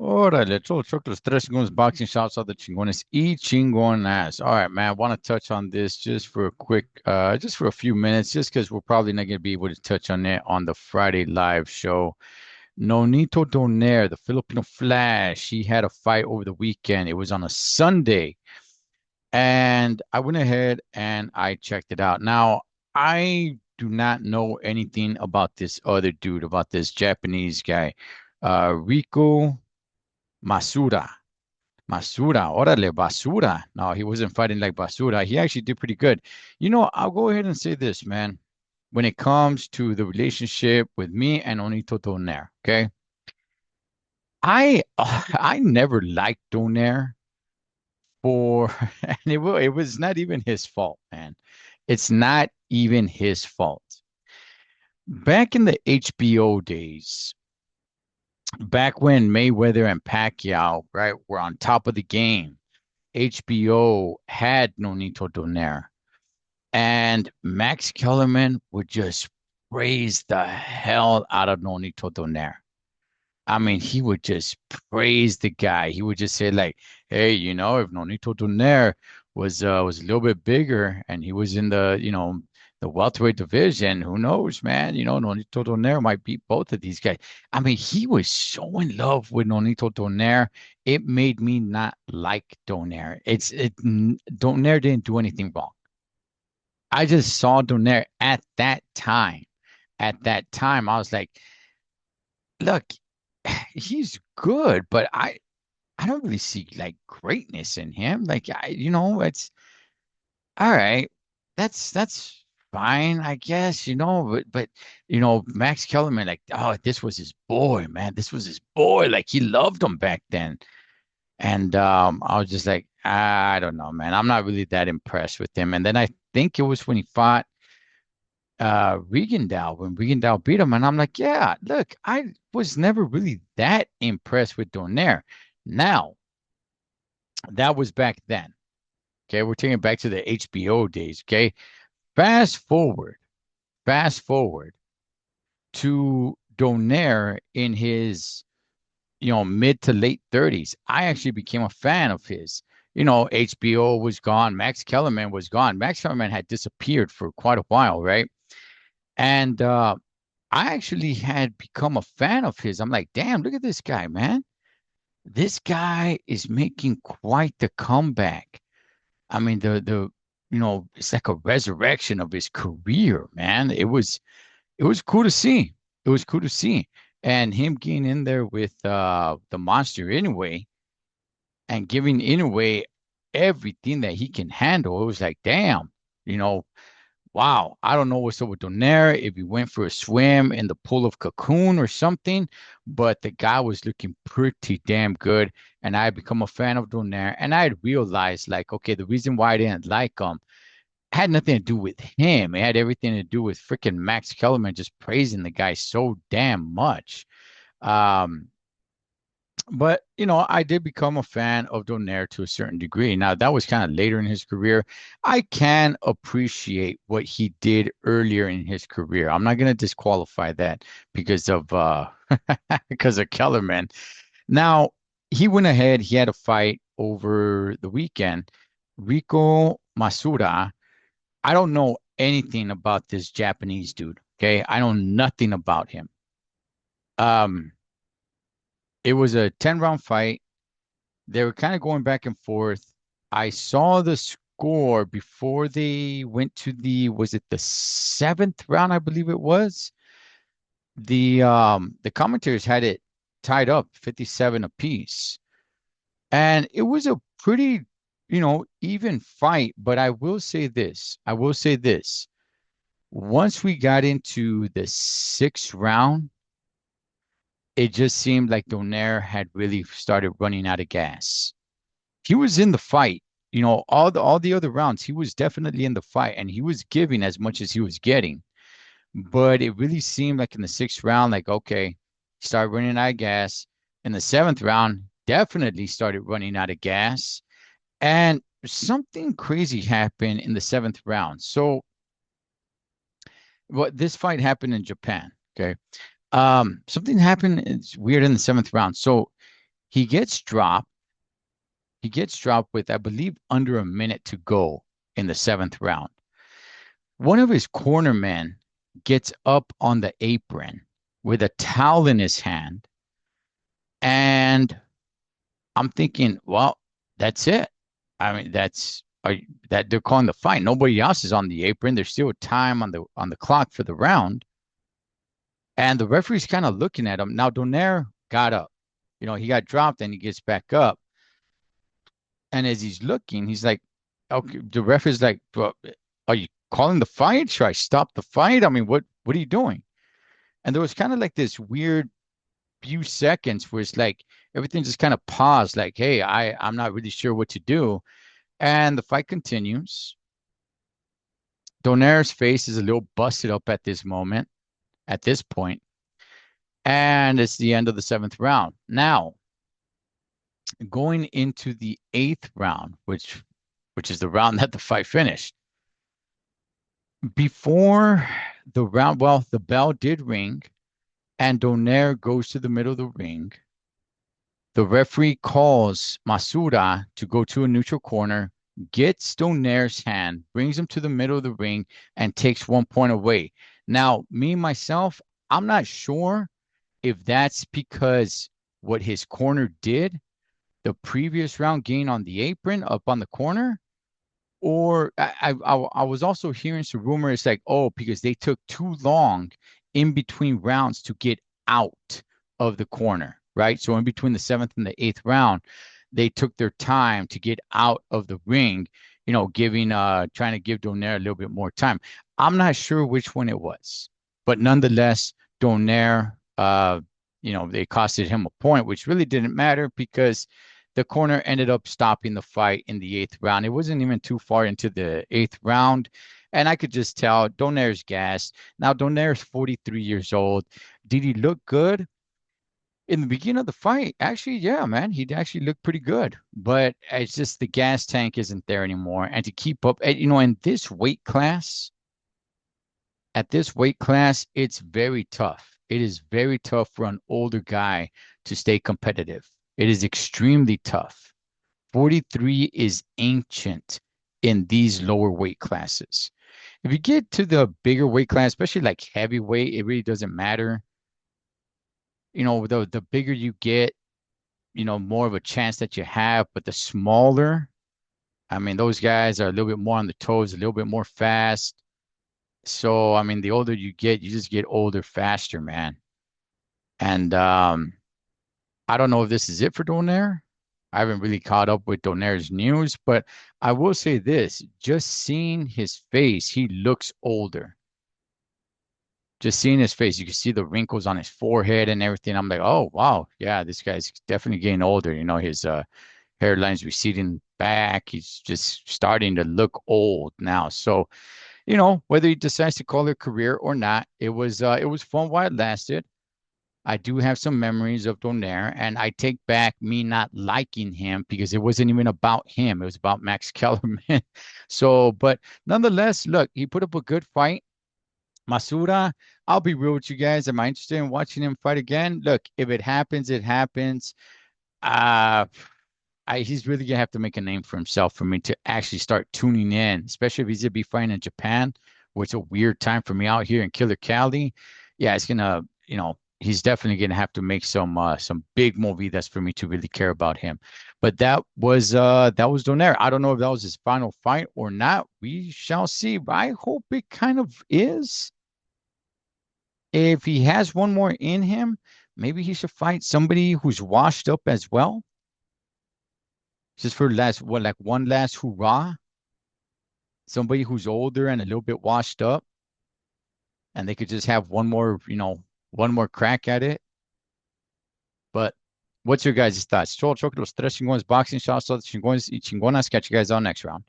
Órale, todos los tres chingones boxing shots are the chingones y chingonas. All right, man. I want to touch on this just for a quick, just for a few minutes, just because we're probably not going to be able to touch on it on the Friday live show. Nonito Donair, the Filipino Flash, he had a fight over the weekend. It was on a Sunday, and I went ahead and I checked it out. Now, I do not know anything about this other dude, about this Japanese guy, Rico Masura. Masura, órale, basura. No, he wasn't fighting like basura. He actually did pretty good. I'll go ahead and say this, man. When it comes to the relationship with me and Onito Donaire, okay? I never liked Donaire for, and it was not even his fault, man. It's not even his fault. Back in the HBO days, back when Mayweather and Pacquiao, right, were on top of the game, HBO had Nonito Donaire, and Max Kellerman would just praise the hell out of Nonito Donaire. I mean, he would just praise the guy. He would just say like, "Hey, if Nonito Donaire was a little bit bigger and he was in the welterweight division, who knows, man? Nonito Donaire might beat both of these guys." I mean, he was so in love with Nonito Donaire. It made me not like Donaire. Donaire didn't do anything wrong. I just saw Donaire at that time. At that time, I was like, look, he's good, but I don't really see like greatness in him. Like it's all right. That's fine, I guess, but Max Kellerman, like, oh, this was his boy, man. This was his boy. Like he loved him back then. And I was just like, I don't know, man. I'm not really that impressed with him. And then I think it was when he fought Regendahl, when Regendahl beat him, and I'm like, yeah, look, I was never really that impressed with Donaire. Now, that was back then. Okay, we're taking it back to the HBO days. Okay, fast forward, fast forward to Donaire in his, mid to late 30s. I actually became a fan of his. HBO was gone. Max Kellerman was gone. Max Kellerman had disappeared for quite a while, right? And I actually had become a fan of his. I'm like, damn, look at this guy, man. This guy is making quite the comeback. I mean, it's like a resurrection of his career, man. It was cool to see. It was cool to see. And him getting in there with the monster anyway and giving Inoue everything that he can handle. It was like, damn, you know, wow, I don't know what's up with Donaire, if he went for a swim in the pool of Cocoon or something, but the guy was looking pretty damn good. And I had become a fan of Donaire. And I had realized, like, okay, the reason why I didn't like him had nothing to do with him. It had everything to do with freaking Max Kellerman just praising the guy so damn much. Um, but I did become a fan of Donaire to a certain degree. Now that was kind of later in his career. I can appreciate what he did earlier in his career. I'm not going to disqualify that because of because of Kellerman. Now he went ahead. He had a fight over the weekend. Rico Masura. I don't know anything about this Japanese dude. Okay, I know nothing about him. Um, it was a 10-round fight. They were kind of going back and forth. I saw the score before they went to was it the seventh round, I believe it was. The commentators had it tied up 57 apiece. And it was a pretty, even fight, but I will say this. I will say this. Once we got into the sixth round, it just seemed like Donaire had really started running out of gas. He was in the fight. All the other rounds, he was definitely in the fight and he was giving as much as he was getting. But it really seemed like in the sixth round, like, okay, started running out of gas. In the seventh round, definitely started running out of gas. And something crazy happened in the seventh round. So what this fight happened in Japan. Okay. Something happened. It's weird in the seventh round. So He gets dropped. He gets dropped with, I believe, under a minute to go in the seventh round. One of his cornermen gets up on the apron with a towel in his hand, and I'm thinking, well, that's it. I mean, that they're calling the fight. Nobody else is on the apron. There's still time on the clock for the round, and the referee's kind of looking at him. Now, Donair got up. He got dropped and he gets back up. And as he's looking, he's like, okay, the ref is like, well, are you calling the fight? Should I stop the fight? I mean, what are you doing? And there was kind of like this weird few seconds where it's like everything just kind of paused, like, hey, I'm not really sure what to do. And the fight continues. Donair's face is a little busted up at this moment, at this point, and it's the end of the seventh round. Now, going into the eighth round, which is the round that the fight finished. Before the round, well, the bell did ring, and Donair goes to the middle of the ring. The referee calls Masura to go to a neutral corner, gets Donair's hand, brings him to the middle of the ring, and takes 1 point away. Now, me myself, I'm not sure if that's because what his corner did the previous round gain on the apron up on the corner, or I was also hearing some rumors like, oh, because they took too long in between rounds to get out of the corner, right? So in between the seventh and the eighth round, they took their time to get out of the ring, trying to give Donair a little bit more time. I'm not sure which one it was, but nonetheless, Donair, they costed him a point, which really didn't matter because the corner ended up stopping the fight in the eighth round. It wasn't even too far into the eighth round. And I could just tell Donair's gassed. Now, Donair's 43 years old. Did he look good? In the beginning of the fight, actually, yeah, man, he actually looked pretty good. But it's just the gas tank isn't there anymore. And to keep up, in this weight class, it's very tough. It is very tough for an older guy to stay competitive. It is extremely tough. 43 is ancient in these lower weight classes. If you get to the bigger weight class, especially like heavyweight, it really doesn't matter. The bigger you get, more of a chance that you have, but the smaller, I mean, those guys are a little bit more on the toes, a little bit more fast. So, I mean, the older you get, you just get older faster, man. And I don't know if this is it for Donair. I haven't really caught up with Donair's news, but I will say this, just seeing his face, he looks older. Just seeing his face, you can see the wrinkles on his forehead and everything. I'm like, oh, wow. Yeah, this guy's definitely getting older. His hairline's receding back. He's just starting to look old now. So, whether he decides to call it a career or not, it was fun while it lasted. I do have some memories of Donair, and I take back me not liking him because it wasn't even about him. It was about Max Kellerman. So, but nonetheless, look, he put up a good fight. Masura, I'll be real with you guys. Am I interested in watching him fight again? Look, if it happens, it happens. Uh, he's really gonna have to make a name for himself for me to actually start tuning in, especially if he's gonna be fighting in Japan, where it's a weird time for me out here in Killer Cali. Yeah, it's gonna, he's definitely gonna have to make some big movie that's for me to really care about him. But that was Donair. I don't know if that was his final fight or not. We shall see. I hope it kind of is. If he has one more in him, maybe he should fight somebody who's washed up as well. Just for like one last hurrah. Somebody who's older and a little bit washed up, and they could just have one more crack at it. But what's your guys' thoughts? Choco, los tres chingones boxing shots, los chingones y chingonas. Catch you guys on next round.